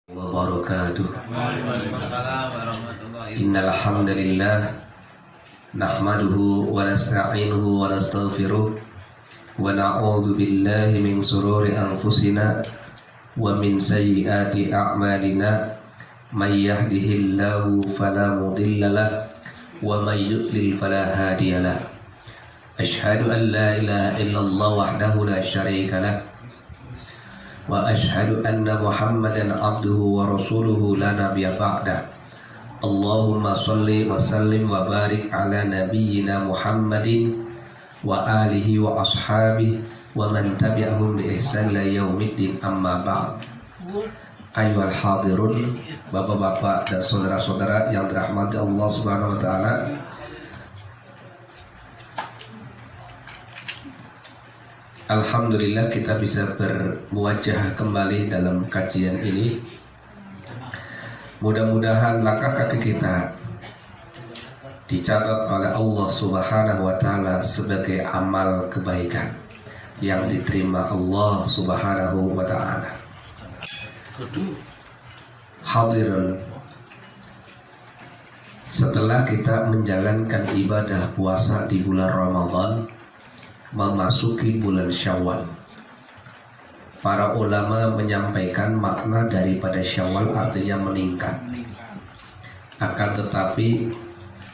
wabarakatuh. Innal hamdalillah nahmaduhu wa nasta'inuhu wa nastaghfiruh wa na'udzu billahi min shururi anfusina wa min sayyiati a'malina may yahdihillahu fala mudilla lahu wa may yudlil fala hadiya lahu. Asyhadu an la ilaha illallah wahdahu la syarika lahu wa asyhadu anna Muhammadan abduhu wa rasuluhu la nabiyya ba'da. Allahumma shalli wa sallim wa barik ala nabiyyina Muhammadin wa alihi wa ashabihi wa man tabi'ahum bi ihsan ila yaumiddin, amma ba'd. Ayyuhal hadirun, bapak-bapak dan saudara-saudara yang dirahmati Allah Subhanahu wa taala. Alhamdulillah kita bisa bermuajah kembali dalam kajian ini. Mudah-mudahan langkah kaki kita dicatat oleh Allah Subhanahu wa taala sebagai amal kebaikan yang diterima Allah Subhanahu wa taala. Hadirin, setelah kita menjalankan ibadah puasa di bulan Ramadan, memasuki bulan Syawal, para ulama menyampaikan makna daripada Syawal artinya meningkat. Akan tetapi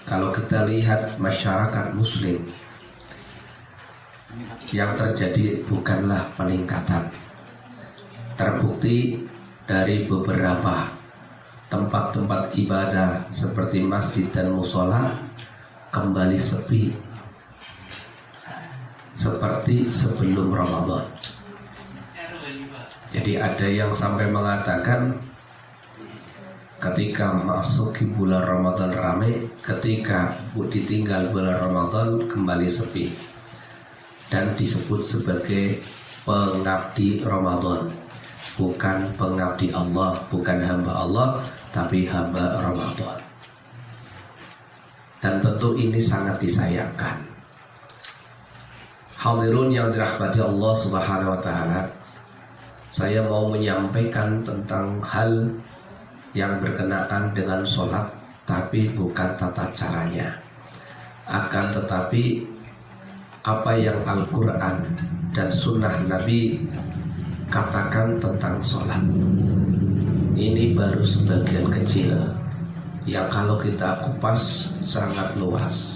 kalau kita lihat masyarakat muslim, yang terjadi bukanlah peningkatan. Terbukti dari beberapa tempat-tempat ibadah seperti masjid dan musola kembali sepi seperti sebelum Ramadan. Jadi ada yang sampai mengatakan ketika masuki bulan Ramadan ramai, ketika ditinggal bulan Ramadan kembali sepi, dan disebut sebagai pengabdi Ramadan, bukan pengabdi Allah, bukan hamba Allah, tapi hamba Ramadan. Dan tentu ini sangat disayangkan. Hadirun yang dirahmati Allah Subhanahu wa taala, saya mau menyampaikan tentang hal yang berkenaan dengan sholat, tapi bukan tata caranya. Akan tetapi apa yang Al-Quran dan Sunnah Nabi katakan tentang sholat. Ini baru sebagian kecil yang kalau kita kupas sangat luas.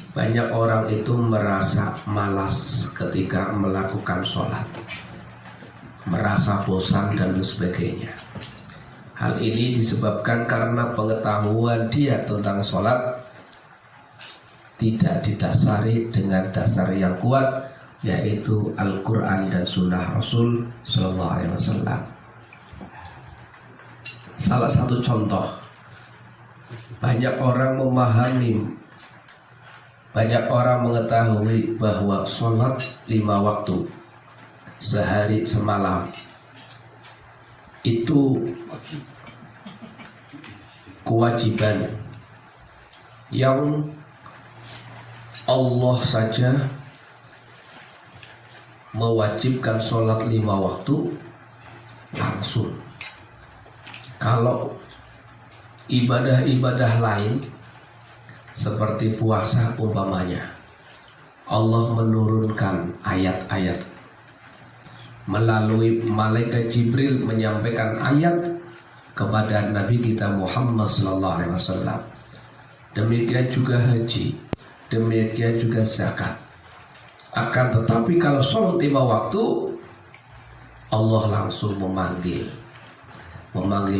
Banyak orang itu merasa malas ketika melakukan sholat, merasa bosan dan sebagainya. Hal ini disebabkan karena pengetahuan dia tentang sholat tidak didasari dengan dasar yang kuat, yaitu Al-Quran dan Sunnah Rasul Sallallahu Alaihi Wasallam. Salah satu contoh, banyak orang mengetahui bahwa sholat 5 waktu sehari semalam itu kewajiban yang Allah saja mewajibkan sholat 5 waktu langsung. Kalau ibadah-ibadah lain seperti puasa umpamanya, Allah menurunkan ayat-ayat melalui malaikat Jibril, menyampaikan ayat kepada Nabi kita Muhammad sallallahu alaihi wasallam. Demikian juga haji, demikian juga zakat. Akan tetapi kalau sholat 5 waktu, Allah langsung memanggil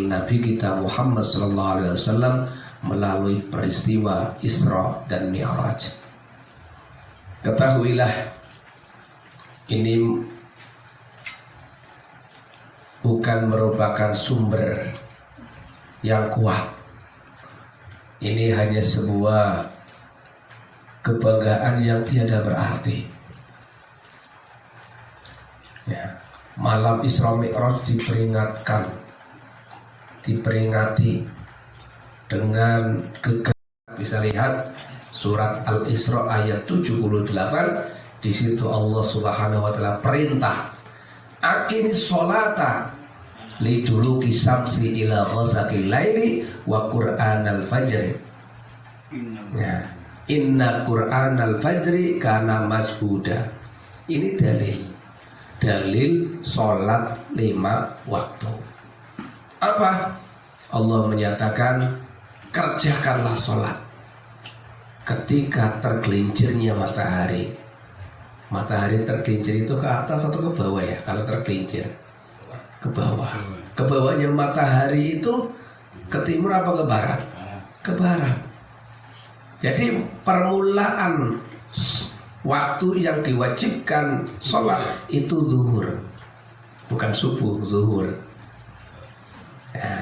Nabi kita Muhammad sallallahu alaihi wasallam melalui peristiwa Isra dan Mi'raj. Ketahuilah, ini bukan merupakan sumber yang kuat. Ini hanya sebuah kebanggaan yang tiada berarti. Ya, malam Isra Mi'raj diperingati dengan gegap. Bisa lihat surat Al-Isra ayat 78. Di situ Allah Subhanahu wa taala perintah, aqimis sholata liduluki samsi ila ghasaqil laili wa qur'anal fajri. Ya. Inna qur'anal fajri kana mashuda. Ini dalil sholat 5 waktu. Apa? Allah menyatakan kerjakanlah sholat ketika tergelincirnya matahari. Matahari tergelincir itu ke atas atau ke bawah ya? Kalau tergelincir ke bawah. Ke bawahnya matahari itu ke timur apa ke barat? Ke barat. Jadi permulaan waktu yang diwajibkan sholat itu zuhur, bukan subuh, zuhur. Ya.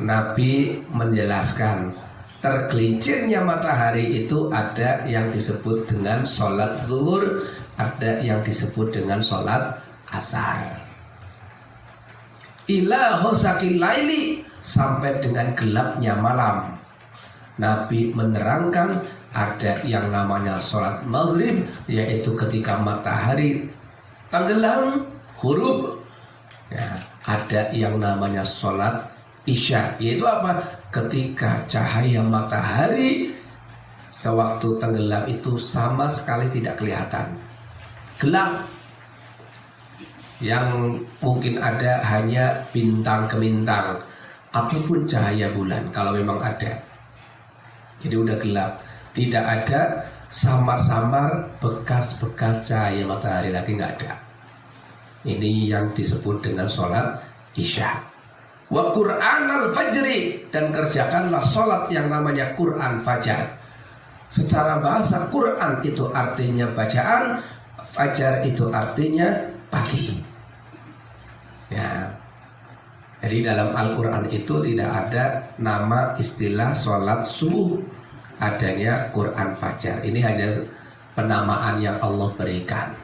Nabi menjelaskan tergelincirnya matahari itu ada yang disebut dengan sholat zuhur, ada yang disebut dengan sholat asar. Ila ghasaqil laili, sampai dengan gelapnya malam. Nabi menerangkan ada yang namanya sholat maghrib, yaitu ketika matahari tenggelam, huruf. Ya, ada yang namanya sholat isya, yaitu apa? Ketika cahaya matahari sewaktu tenggelam itu sama sekali tidak kelihatan, gelap. Yang mungkin ada hanya bintang gemintang ataupun cahaya bulan kalau memang ada. Jadi udah gelap, tidak ada samar-samar bekas-bekas cahaya matahari lagi, nggak ada. Ini yang disebut dengan sholat isya. Wa qur'anal fajri, dan kerjakanlah sholat yang namanya Quran fajar. Secara bahasa Quran itu artinya bacaan, fajar itu artinya pagi. Ya. Jadi dalam Al-Quran itu tidak ada nama istilah sholat subuh, adanya Quran fajar. Ini hanya penamaan yang Allah berikan.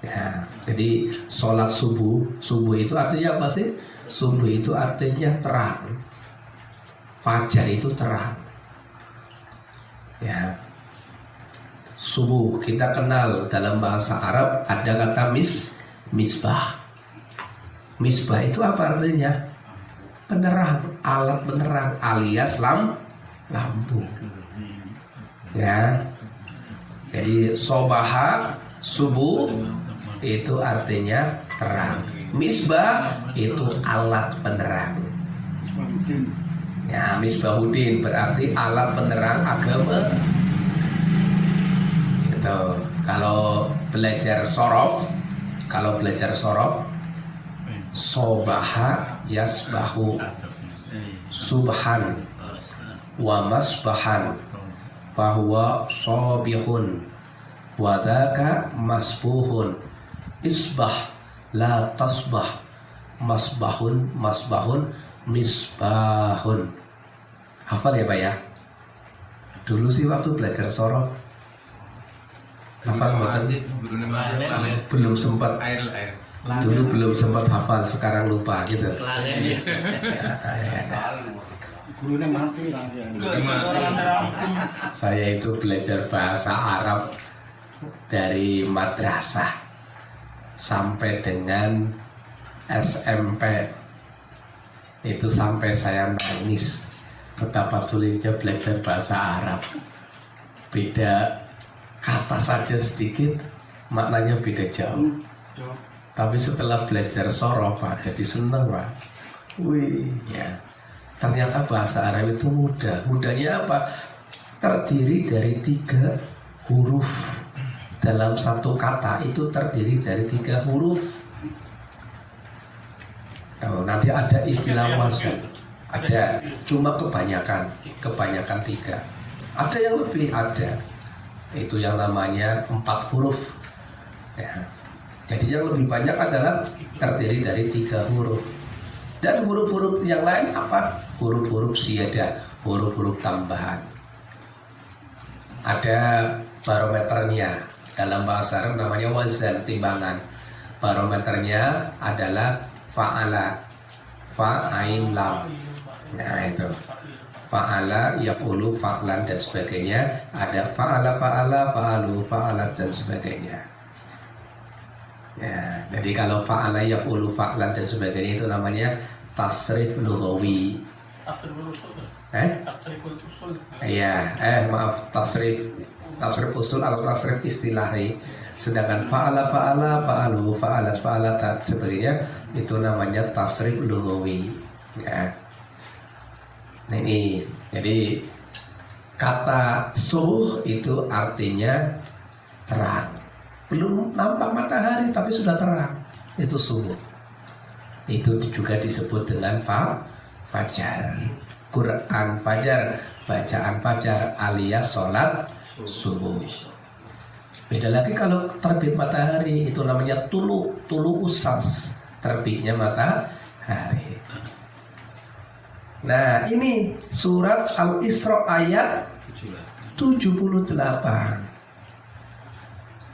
Ya, jadi sholat subuh, subuh itu artinya apa sih? Subuh itu artinya terang, fajar itu terang. Ya, subuh kita kenal dalam bahasa Arab ada kata misbah. Misbah itu apa artinya? Penerang, alat penerang alias lampu. Ya. Jadi sobaha, subuh itu artinya terang. Misbah itu alat penerang. Ya, misbahuddin berarti alat penerang agama. Itu. Kalau belajar sorof, sobaha yasbahu, subhan wa masbahan fahuwa sobihun wa dhaka masbuhun, isbah la tasbah, masbahun misbahun. Hafal ya Pak ya? Dulu sih waktu belajar sorof hafal banget. Belum sempat. Dulu belum sempat hafal, sekarang lupa gitu. Gurunya mati. Saya itu belajar bahasa Arab dari madrasah sampai dengan SMP. Itu sampai saya nangis betapa sulitnya belajar bahasa Arab. Beda kata saja sedikit, maknanya beda jauh. Tapi setelah belajar sorof, jadi seneng Pak. Wih, ya. Ternyata bahasa Arab itu mudah. Mudahnya apa? Terdiri dari 3 huruf. Dalam satu kata itu terdiri dari 3 huruf. Kalau nanti ada istilah wazan, ada, cuma kebanyakan 3. Ada yang lebih, ada. Itu yang namanya 4 huruf. Ya. Jadi yang lebih banyak adalah terdiri dari 3 huruf. Dan huruf-huruf yang lain apa? Huruf-huruf siyadah, huruf-huruf tambahan. Ada barometernya. Dalam bahasa Arab namanya wazan, timbangan. Barometernya adalah fa'ala, fa'ain lam. Nah itu. Fa'ala, yaqulu, fa'lan dan sebagainya. Ada fa'ala, fa'alu, fa'alat dan sebagainya. Ya, jadi kalau fa'ala yaqulu fa'lan dan sebagainya itu namanya tasrif lughawi. Tasriful usul. Iya, maaf, tasrif usul atau tasrif istilahi. Sedangkan fa'ala fa'alu fa'alat fa'alatat sebagainya itu namanya tasrif lughawi. Ya. Nah, ini jadi kata subuh itu artinya terang. Belum nampak matahari tapi sudah terang. Itu subuh. Itu juga disebut dengan fajar. Quran fajar, bacaan fajar alias sholat subuh. Beda lagi kalau terbit matahari, itu namanya tulu usams, terbitnya matahari. Nah, ini surat Al-Isra ayat 78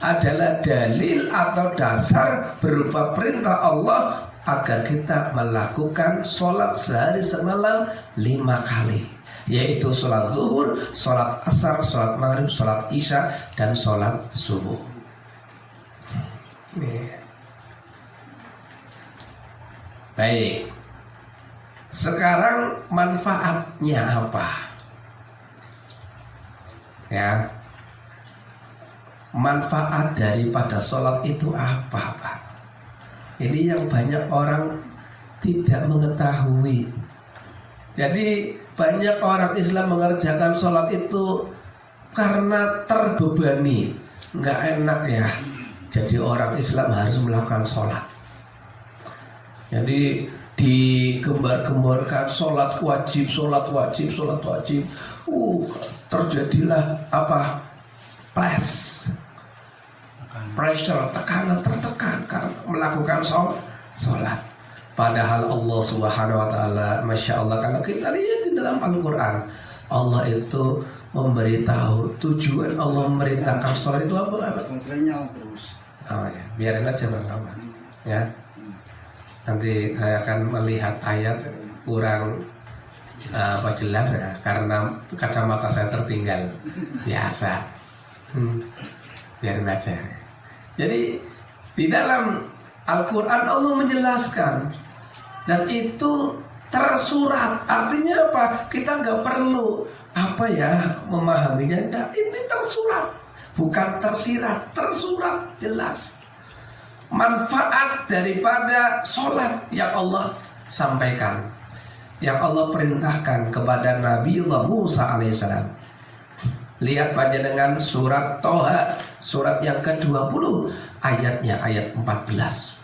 adalah dalil atau dasar berupa perintah Allah agar kita melakukan sholat sehari semalam 5 kali, yaitu sholat zuhur, sholat asar, sholat maghrib, sholat isya, dan sholat subuh. Baik, sekarang manfaatnya apa? Ya, manfaat daripada sholat itu apa, Pak? Ini yang banyak orang tidak mengetahui. Jadi banyak orang Islam mengerjakan sholat itu karena terbebani. Nggak enak ya, jadi orang Islam harus melakukan sholat. Jadi digembar-gemborkan sholat wajib. Terjadilah apa? Pressure, tekanan tertekan karena melakukan sholat. Padahal Allah Subhanahu wa taala, Masya Allah, kalau kita lihat di dalam Al-Quran, Allah itu memberitahu tujuan Allah memerintahkan sholat itu apa? Terus. Oh ya, biarin aja Bang. Ya. Nanti saya akan melihat ayat kurang jelas ya, karena kacamata saya tertinggal. Biasa. Biarin aja. Jadi di dalam Al-Quran Allah menjelaskan, dan itu tersurat. Artinya apa? Kita nggak perlu memahaminya. Nah, ini tersurat, bukan tersirat, tersurat jelas. Manfaat daripada sholat yang Allah sampaikan, yang Allah perintahkan kepada Nabiullah Musa alaihissalam. Lihat panjenengan surat Toha, surat yang ke-20, ayatnya ayat 14.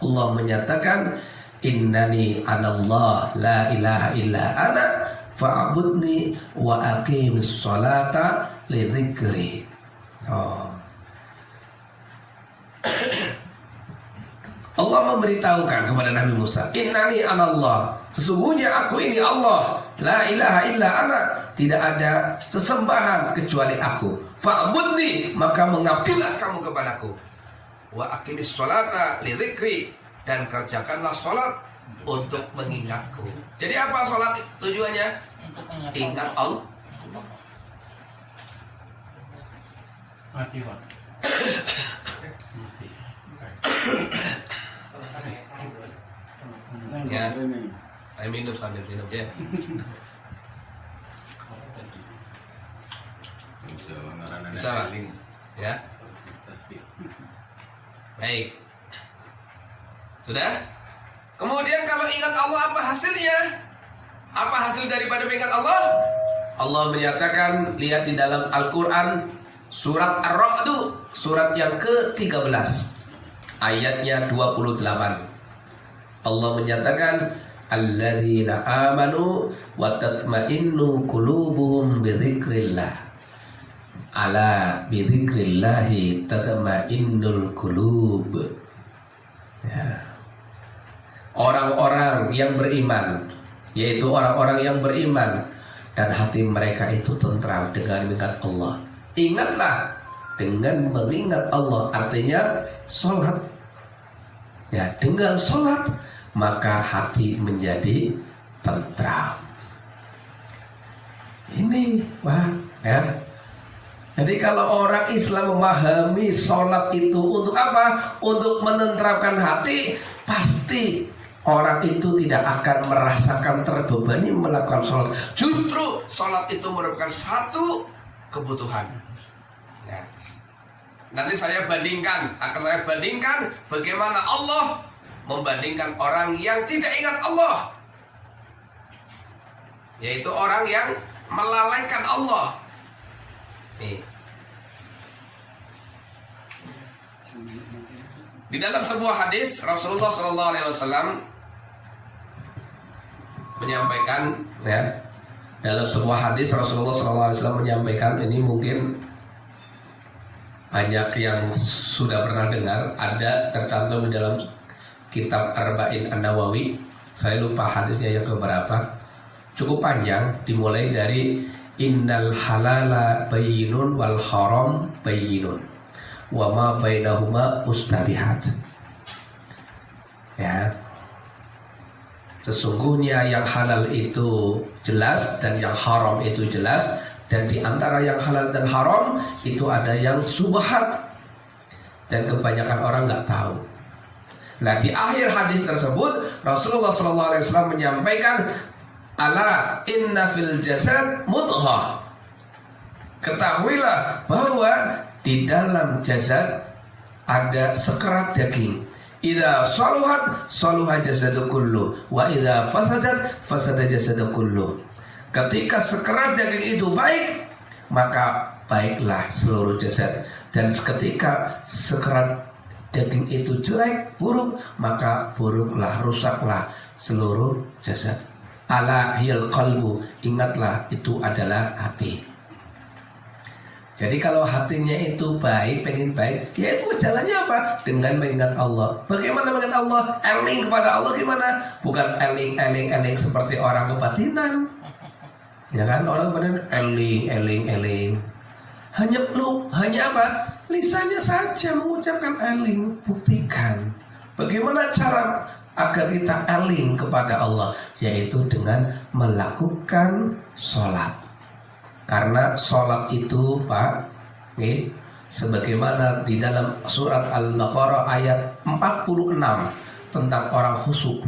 Allah menyatakan, innani anallah la ilaha illa ana fa'budni wa aqimis sholata li dzikri. Allah memberitahukan kepada Nabi Musa, innani anallah, sesungguhnya aku ini Allah, la ilaha illa ana, tidak ada sesembahan kecuali aku. Fa'budni, maka mengabdilah kamu kepadaku. Wa aqimis sholata li dzikri, dan kerjakanlah sholat untuk mengingatku. Jadi apa sholat tujuannya? Ingat Allah. Ya, saya minum sambil minum ya. Bisa Pak? Ya. Baik. Sudah? Kemudian kalau ingat Allah, apa hasilnya? Apa hasil daripada mengingat Allah? Allah menyatakan, lihat di dalam Al-Quran surat Ar-Ra'd, surat yang ke-13, ayatnya 28. Allah menyatakan, alladzina amanu wa tatma'innu qulubuhum bidzikrillah. Ala bidzikrillahi tatma'innul qulub. Ya. Orang-orang yang beriman, yaitu orang-orang yang beriman dan hati mereka itu tentram dengan mengingat Allah. Ingatlah dengan mengingat Allah, artinya sholat. Ya, dengan sholat maka hati menjadi tentram. Ini, wah, ya. Jadi kalau orang Islam memahami sholat itu untuk apa? Untuk menenteramkan hati, pasti orang itu tidak akan merasakan terbebani melakukan sholat. Justru sholat itu merupakan satu kebutuhan. Ya. Nanti akan saya bandingkan bagaimana Allah membandingkan orang yang tidak ingat Allah, yaitu orang yang melalaikan Allah. Nih. Di dalam sebuah hadis Rasulullah SAW menyampaikan, ya, dalam sebuah hadis Rasulullah SAW menyampaikan, ini mungkin banyak yang sudah pernah dengar, ada tercantum di dalam kitab Arba'in An-Nawawi. Saya lupa hadisnya yang keberapa, cukup panjang, dimulai dari innal halala bayyinun wal haram bayyinun wa ma bainahuma mustabihat. Ya, sesungguhnya yang halal itu jelas dan yang haram itu jelas, dan di antara yang halal dan haram itu ada yang subhat dan kebanyakan orang nggak tahu. Nah, di akhir hadis tersebut Rasulullah SAW menyampaikan, ala inna fil jasad mudghah. Ketahuilah bahwa di dalam jasad ada sekerat daging. Idza saluhat saluha jasadu kullu wa idza fasadat fasada jasadu kullu. Ketika sekerat daging itu baik, maka baiklah seluruh jasad, dan ketika sekerat daging itu jelek, buruk, maka buruklah, rusaklah seluruh jasad. Ala hiyal qalbu, ingatlah itu adalah hati. Jadi kalau hatinya itu baik, pengen baik, ya itu jalannya apa? Dengan mengingat Allah. Bagaimana mengingat Allah? Eling kepada Allah gimana? Bukan eling seperti orang kebatinan. Ya kan, orang kebatinan eling. Hanya apa? Lisannya saja mengucapkan eling. Buktikan. Bagaimana cara agar kita eling kepada Allah? Yaitu dengan melakukan sholat. Karena sholat itu, Pak, sebagaimana di dalam surat Al-Baqarah ayat 46 tentang orang khusyuk.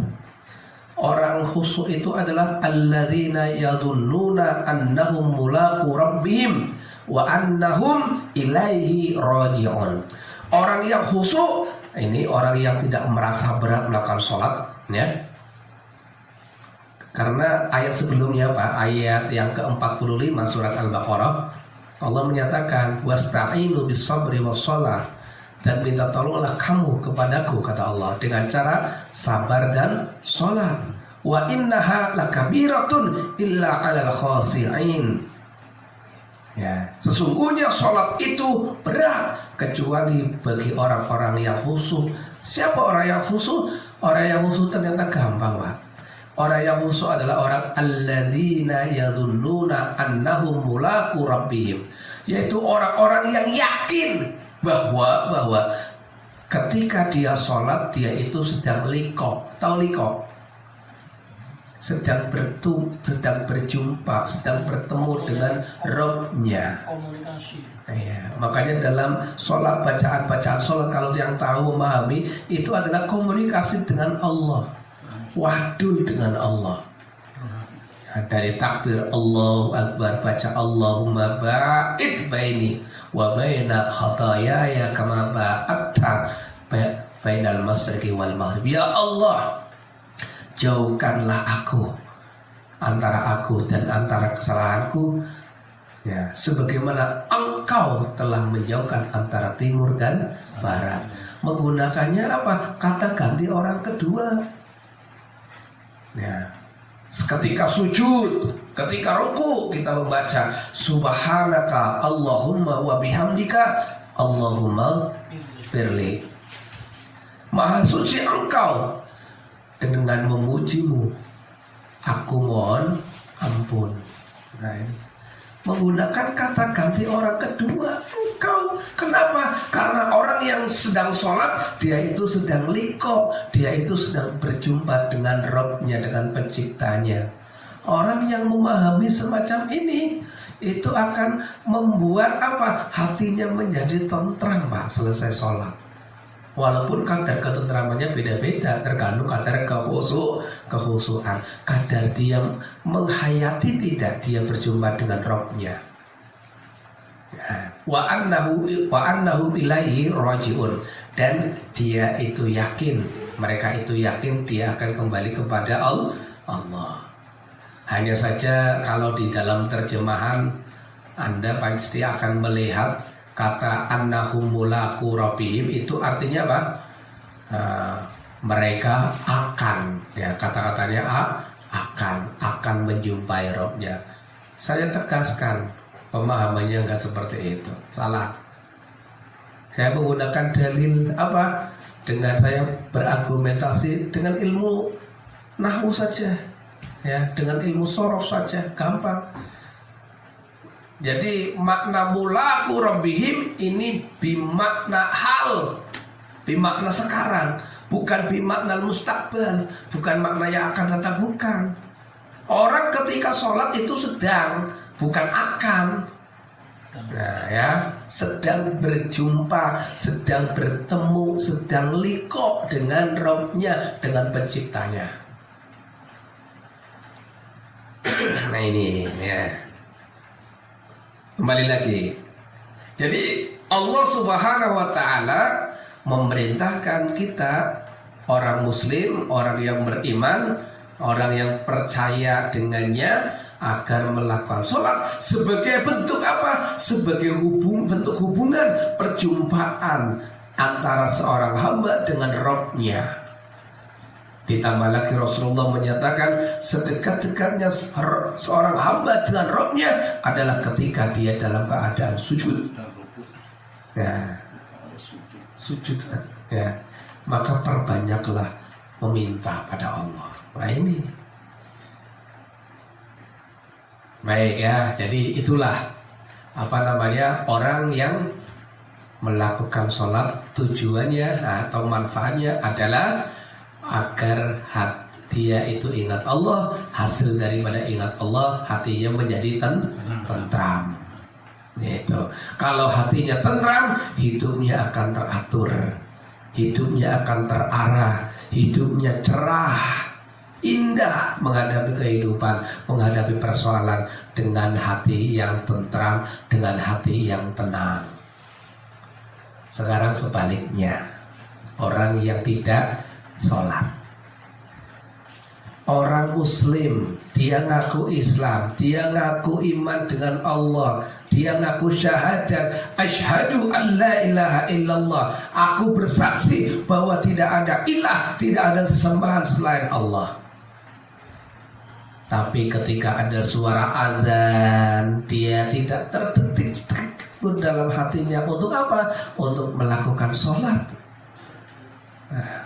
Orang khusyuk itu adalah alladzina yadhunnuna annahum mulaqu rabbihim wa annahum ilaihi raji'un. Orang yang khusyuk ini orang yang tidak merasa berat melakukan sholat, ya. Karena ayat sebelumnya, Pak, ayat yang ke-45 surat Al-Baqarah, Allah menyatakan wasta'inu bis-sabri was-shalah, dan minta tolonglah kamu kepadaku, kata Allah, dengan cara sabar dan sholat. Wa innaha lakabiratun illa 'alal khashi'in. Ya, sesungguhnya sholat itu berat kecuali bagi orang-orang yang khusyuk. Siapa orang yang khusyuk? Orang yang khusyuk ternyata gampang, Pak. Orang yang khusyuk adalah orang alladzina yadhunnuna annahum mulaqu rabbihim, yaitu orang-orang yang yakin bahwa ketika dia sholat dia itu sedang liqa. Tahu liqa? Sedang berjumpa, sedang bertemu dengan Rabb-nya. Komunikasi. Ya, makanya dalam sholat, bacaan sholat, kalau yang tahu memahami, itu adalah komunikasi dengan Allah, wadul dengan Allah. Dari takbir Allahu Akbar, baca Allahumma ba'id baini wa baina khataayaya kama ba'adta bainal masyriqi wal maghrib. Ya Allah, jauhkanlah antara aku dan antara kesalahanku, ya, sebagaimana Engkau telah menjauhkan antara timur dan barat. Menggunakannya apa? Kata ganti orang kedua. Ya. Ketika sujud, ketika ruku, kita membaca subhanaka Allahumma wa bihamdika Allahumma firli. Maha suci Engkau, dan dengan memujimu aku mohon ampun. Nah, ini menggunakan kata ganti orang kedua. Engkau, kenapa? Karena orang yang sedang sholat, dia itu sedang liqa, dia itu sedang berjumpa dengan Rabb-nya, dengan penciptanya. Orang yang memahami semacam ini, itu akan membuat apa? Hatinya menjadi tentram, Pak, selesai sholat. Walaupun kadar ketentramannya beda-beda, tergantung kadar kehusuan, kadar dia menghayati tidak dia berjumpa dengan Rabb-nya. Wa annahu ilaihi rajiun, dan dia itu yakin, mereka itu yakin dia akan kembali kepada Allah. Hanya saja kalau di dalam terjemahan Anda pasti akan melihat kata annahum mulaku rabbihim, itu artinya apa? Mereka akan, ya, kata-katanya akan menjumpai Rabb-nya. Saya tegaskan, pemahamannya enggak seperti itu, salah. Saya menggunakan dalil apa? Dengan saya berargumentasi dengan ilmu nahwu saja, ya, dengan ilmu sorof saja, gampang. Jadi makna mulaku rabbihim ini bimakna hal, bimakna sekarang, bukan bimakna mustaqbal, bukan makna yang akan datang, bukan. Orang ketika sholat itu sedang, bukan akan. Nah, ya, sedang berjumpa, sedang bertemu, sedang liqo dengan Rabb-nya, dengan penciptanya. Nah ini, ya. Kembali lagi. Jadi Allah Subhanahu wa ta'ala memerintahkan kita, orang muslim, orang yang beriman, orang yang percaya dengannya, agar melakukan sholat sebagai bentuk apa? Sebagai bentuk hubungan, perjumpaan antara seorang hamba dengan Rabb-nya. Ditambah lagi Rasulullah menyatakan sedekat-dekatnya seorang hamba dengan Rabb-nya adalah ketika dia dalam keadaan sujud. Ya, sujud, ya. Maka perbanyaklah meminta pada Allah. Nah ini. Baik, ya, jadi itulah apa namanya, orang yang melakukan sholat tujuannya atau manfaatnya adalah agar dia itu ingat Allah, hasil daripada ingat Allah hatinya menjadi tentram. Itu. Kalau hatinya tentram, hidupnya akan teratur, hidupnya akan terarah, hidupnya cerah, indah menghadapi kehidupan, menghadapi persoalan dengan hati yang tentram, dengan hati yang tenang. Sekarang sebaliknya, orang yang tidak sholat, orang muslim, dia ngaku Islam, dia ngaku iman dengan Allah, dia ngaku syahadat, asyhadu an la ilaha illallah, aku bersaksi bahwa tidak ada ilah, tidak ada sesembahan selain Allah. Tapi ketika ada suara azan, dia tidak terdetik pun dalam hatinya untuk apa? Untuk melakukan sholat.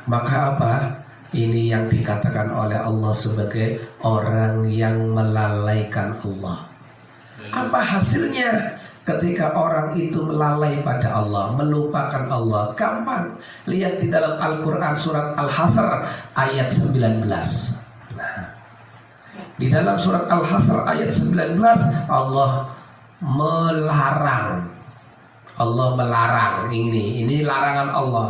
Maka apa? Ini yang dikatakan oleh Allah sebagai orang yang melalaikan Allah. Apa hasilnya ketika orang itu melalai pada Allah, melupakan Allah? Gampang. Lihat di dalam Al-Quran surat Al-Hasr ayat 19. Di dalam surat Al-Hasr ayat 19 Allah melarang. Allah melarang ini larangan Allah.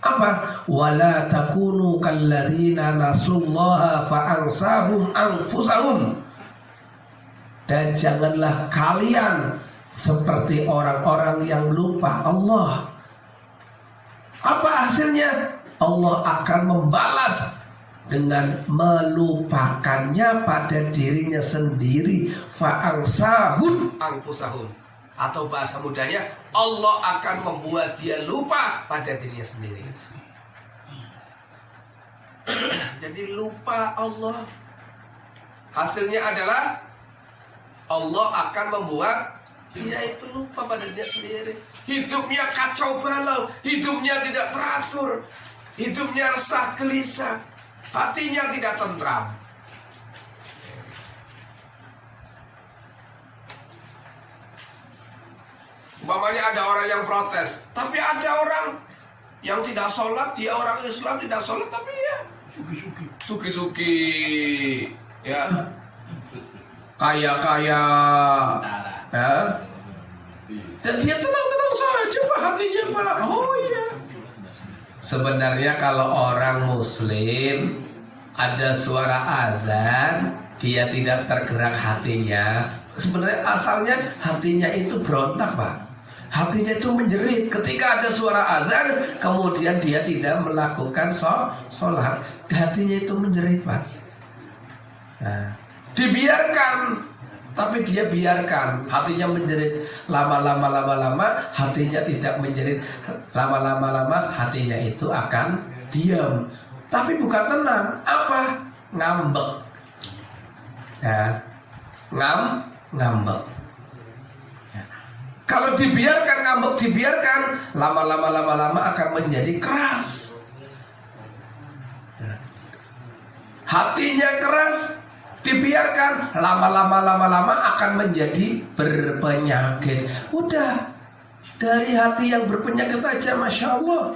Apa? Wala takunu kalladzina nasullaha fa'ansahum anfusahum. Dan janganlah kalian seperti orang-orang yang lupa Allah. Apa hasilnya? Allah akan membalas dengan melupakannya pada dirinya sendiri. Fa'ansahum anfusahum, atau bahasa mudanya, Allah akan membuat dia lupa pada dirinya sendiri. Jadi lupa Allah, hasilnya adalah Allah akan membuat dia itu lupa pada dirinya sendiri. Hidupnya kacau balau, hidupnya tidak teratur, hidupnya resah gelisah, hatinya tidak tentram. Umpamanya ada orang yang protes, tapi ada orang yang tidak sholat, dia orang Islam tidak sholat, tapi ya suki-suki, ya, kaya-kaya, Ya. Dan dia tenang-tenang saja Pak hatinya Pak. Oh iya. Sebenarnya kalau orang muslim ada suara azan, dia tidak tergerak hatinya. Sebenarnya asalnya hatinya itu berontak Pak. Hatinya itu menjerit. Ketika ada suara azan, kemudian dia tidak melakukan sholat, hatinya itu menjerit Pak. Nah, dibiarkan, tapi dia biarkan hatinya menjerit. Lama-lama hatinya tidak menjerit. Lama-lama hatinya itu akan diam. Tapi bukan tenang. Apa? Ngambek. Ya. Ngambek. Ya. Kalau dibiarkan ngambek, dibiarkan, lama-lama akan menjadi keras. Ya. Hatinya keras, dibiarkan, lama-lama akan menjadi berpenyakit. Udah, dari hati yang berpenyakit aja, Masya Allah,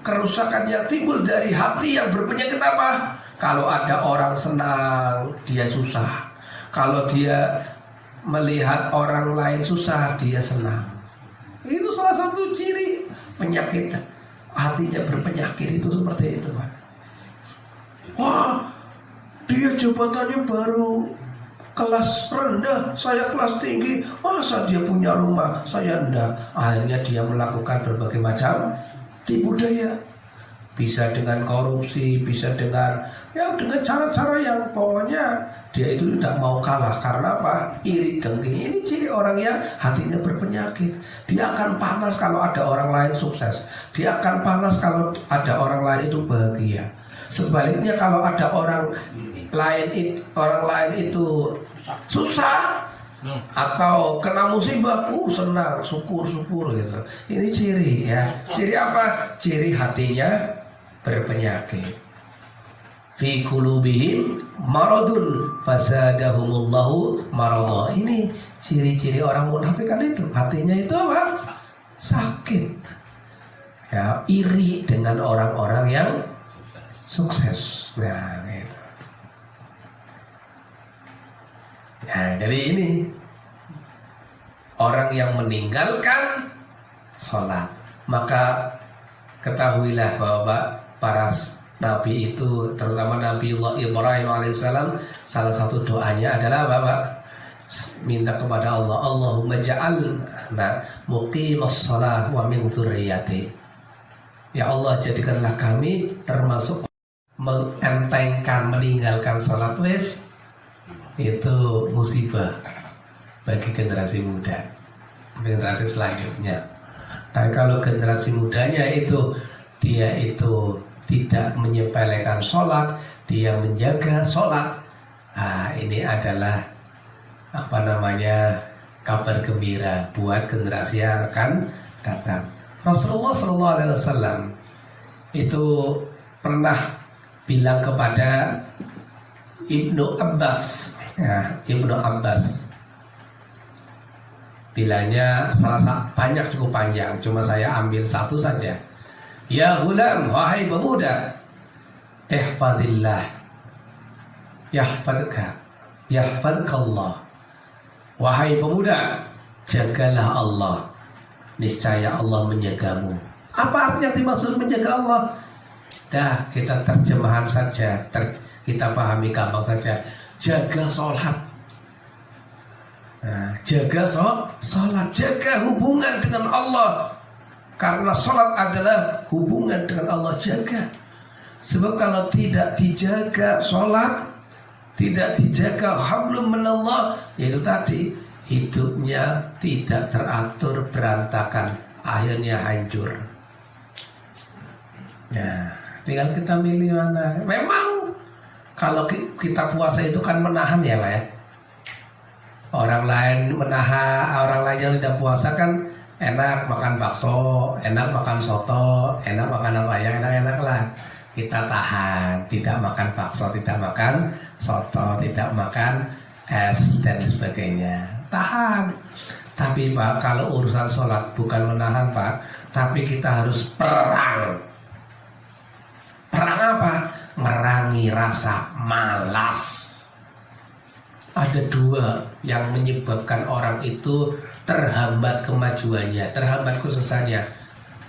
kerusakan yang timbul dari hati yang berpenyakit apa? Kalau ada orang senang, dia susah. Kalau dia melihat orang lain susah, dia senang. Itu salah satu ciri penyakit. Hatinya berpenyakit itu seperti itu Pak. Wah, dia jabatannya baru kelas rendah, saya kelas tinggi. Masa dia punya rumah, saya enggak. Akhirnya dia melakukan berbagai macam tipu daya. Bisa dengan korupsi, bisa dengan cara-cara yang pokoknya dia itu tidak mau kalah. Karena apa? Iri dengki. Ini ciri orang yang hatinya berpenyakit. Dia akan panas kalau ada orang lain sukses. Dia akan panas kalau ada orang lain itu bahagia. Sebaliknya kalau ada orang lain itu susah atau kena musibah, senang, syukur gitu. Ini ciri ya. Ciri apa? Ciri hatinya berpenyakit. Fi qulubihim maradun fasadahumullahu marada. Ini ciri-ciri orang munafik kan itu. Hatinya itu apa? Sakit. Ya, iri dengan orang-orang yang sukses. Nah, gitu. Nah, jadi ini orang yang meninggalkan sholat, maka ketahuilah bahwa para nabi itu, terutama Nabiullah Ibrahim alaihissalam, salah satu doanya adalah Bapak minta kepada Allah, Allahumma ja'alna muqimas shalah wa min dzurriyyati. Ya Allah, jadikanlah kami termasuk mengentengkan, meninggalkan sholat wis itu musibah bagi generasi muda, generasi selanjutnya. Dan kalau generasi mudanya itu dia itu tidak menyepelekan sholat, dia menjaga sholat, ini adalah kabar gembira buat generasi yang akan datang. Rasulullah SAW itu pernah bilang kepada Ibnu Abbas, Ibnu Abbas bilangnya banyak, cukup panjang, cuma saya ambil satu saja. Ya ghulam, wahai pemuda, ihfazillah yahfazka yahfazkallah. Wahai pemuda, jagalah Allah, niscaya Allah menjagamu. Apa artinya dimaksud menjaga Allah? Dah, kita terjemahan saja, kita pahami gampang saja. Jaga sholat. Nah, jaga sholat, jaga hubungan dengan Allah. Karena sholat adalah hubungan dengan Allah, jaga. Sebab kalau tidak dijaga sholat, tidak dijaga hablum minallah, yaitu tadi hidupnya tidak teratur, berantakan, akhirnya hancur. Ya, tinggal kita milih mana. Memang kalau kita puasa itu kan menahan ya Pak ya. Orang lain menahan, orang lain yang tidak puasa kan enak makan bakso, enak makan soto, enak makan apa yang enak-enak lah. Kita tahan, tidak makan bakso, tidak makan soto, tidak makan es dan sebagainya. Tahan. Tapi Pak, kalau urusan sholat bukan menahan Pak, tapi kita harus perang. Perang apa? Merangi rasa malas. ada dua yang menyebabkan orang itu terhambat kemajuannya, terhambat kesuksesannya.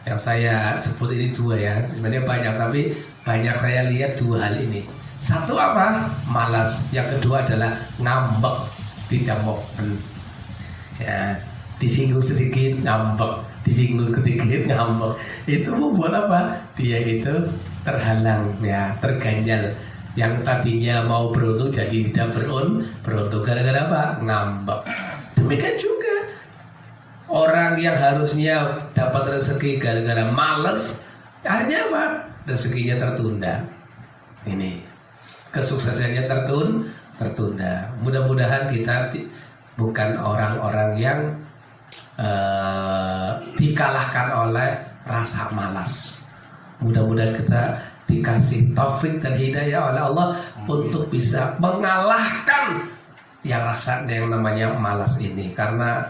Yang saya sebut ini dua ya, sebenarnya banyak tapi banyak saya lihat dua hal ini. Satu apa? Malas. Yang kedua adalah ngambek, tidak moven. Ya, disinggung sedikit ngambek, disinggung sedikit ngambek. Itu membuat apa? Dia itu terhalang, ya, terganjal. Yang tadinya mau beruntung jadi tidak beruntung gara-gara apa? Ngambek. Demikian juga orang yang harusnya dapat rezeki gara-gara males, akhirnya apa? Rezekinya tertunda. Ini kesuksesannya tertunda. Mudah-mudahan kita bukan orang-orang yang dikalahkan oleh rasa malas. Mudah-mudahan kita dikasih taufik dan hidayah oleh Allah untuk bisa mengalahkan yang rasa yang namanya malas ini. Karena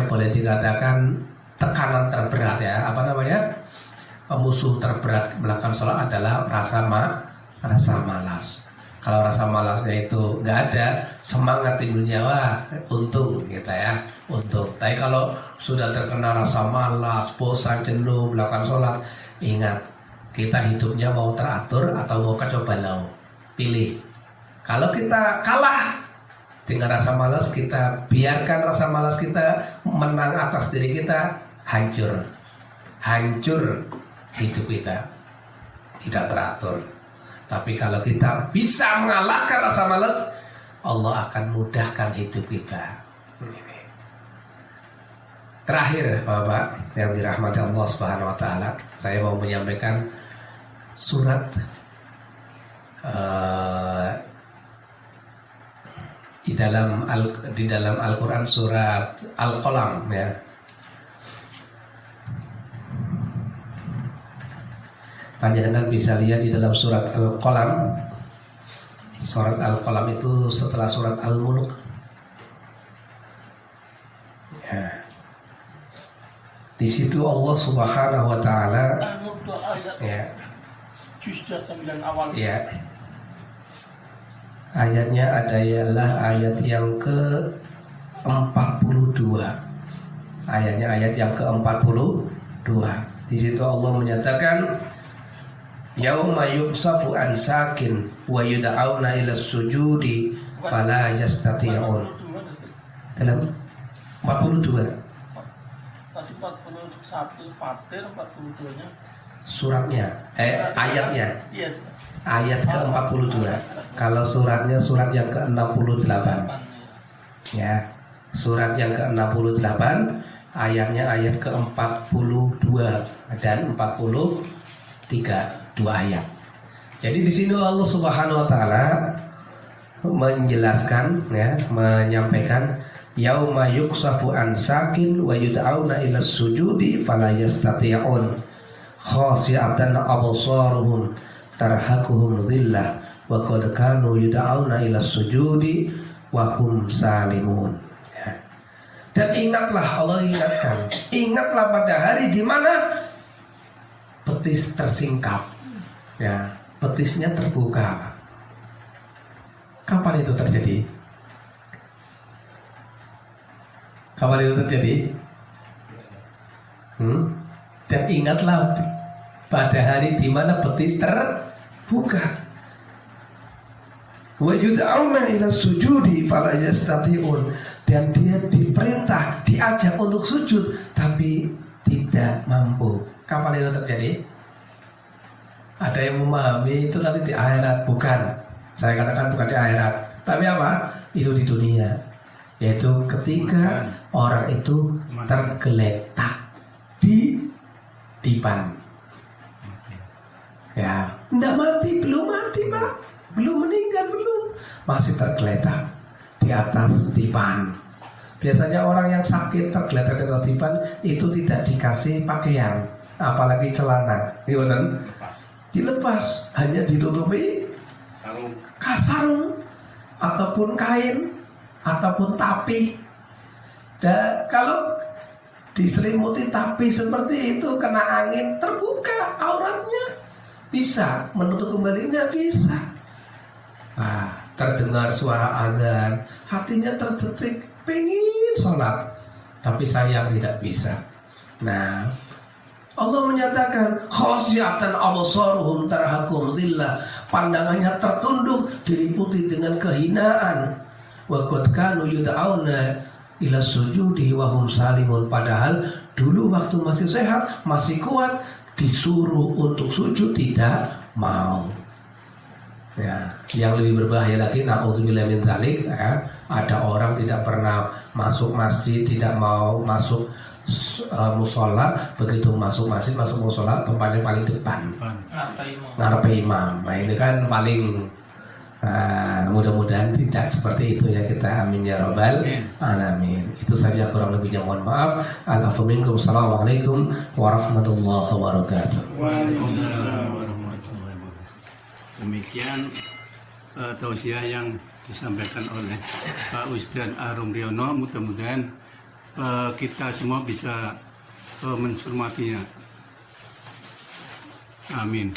boleh dikatakan tekanan terberat ya, musuh terberat belakang sholat adalah rasa malas. Kalau rasa malasnya itu nggak ada, semangat timbulnya wah untung gitu ya, untung. Tapi kalau sudah terkena rasa malas, bosan, jenuh belakang sholat, ingat kita hidupnya mau teratur atau mau kacau balau, pilih. Kalau kita kalah dengan rasa malas, kita biarkan rasa malas kita menang atas diri kita, hancur hidup kita, tidak teratur. Tapi kalau kita bisa mengalahkan rasa malas, Allah akan mudahkan hidup kita. Terakhir Bapak yang dirahmati Allah Subhanahu wa taala, saya mau menyampaikan surat di dalam Al-Qur'an, surat Al-Qalam ya. Panjenengan bisa lihat di dalam surat Al-Qalam. Surat Al-Qalam itu setelah surat Al-Mulk ya. Di situ Allah Subhanahu wa taala ya. Ya. Ayatnya adalah ayat yang ke-42. Ayatnya ayat yang ke-42. Di situ Allah menyatakan yauma yuksafu an sakin wa yud'auna ila sujudi fala yastati'un. Dalam 42. Tadi 41 Fatir, 42-nya suratnya ayatnya. Iya. Ayat ke-42. Kalau suratnya surat yang ke-68. Ya. Surat yang ke-68, ayatnya ayat ke-42 dan 43. 2 ayat. Jadi di sini Allah Subhanahu wa taala menjelaskan ya, menyampaikan yauma yuksafu an sakin wa yud'auna ila sujudi fala yastati'un khashi'atan absaruhum tarhaquhum dhillah wa qad kanu yud'auna ila sujudi wa hum salimun. Ya. Dan ingatlah, Allah ingatkan, ingatlah pada hari di mana betis tersingkap. Ya, betisnya terbuka. Kapan itu terjadi? Kapan itu terjadi? Dan ingatlah pada hari di mana betis terbuka. Wa yud'auna ila sujudi fala yastati'un. Dan dia diperintah, diajak untuk sujud tapi tidak mampu. Kapan itu terjadi? Ada yang memahami itu nanti di akhirat. Bukan, saya katakan bukan di akhirat, tapi apa? Itu di dunia. Yaitu ketika orang itu tergeletak di dipan. Ya, enggak mati, belum mati Pak, belum meninggal, belum, masih tergeletak di atas dipan. Biasanya orang yang sakit tergeletak di atas dipan itu tidak dikasih pakaian, apalagi celana, gimana? Dilepas, hanya ditutupi sarung ataupun kain ataupun tapi. Dan kalau diselimuti tapi seperti itu, kena angin terbuka auratnya, bisa menutup kembali, nggak bisa. Nah, terdengar suara azan, hatinya terdetik pengen sholat, tapi sayang tidak bisa. Nah, Allah menyatakan khasyiatan absaruhum tarhaquhum dhillah, pandangannya tertunduk diliputi dengan kehinaan. Wa qad kanu yud'auna ila sujudi wa hum salimun, padahal dulu waktu masih sehat, masih kuat, disuruh untuk sujud tidak mau. Ya, yang lebih berbahaya lagi, na'udzubillah min dzalik, ya, ada orang tidak pernah masuk masjid, tidak mau masuk musola, begitu masuk masjid, masuk musola, tempatnya paling depan, ngarep imam. Nah ini kan paling, mudah-mudahan tidak seperti itu ya, kita amin ya rabbal alamin. Itu saja, kurang lebihnya mohon maaf. Al-afu minkum. Assalamualaikum warahmatullahi wabarakatuh. Demikian tausiah yang disampaikan oleh Pak Ustadz Arum Riono. Mudah-mudahan kita semua bisa mencermatinya. Amin.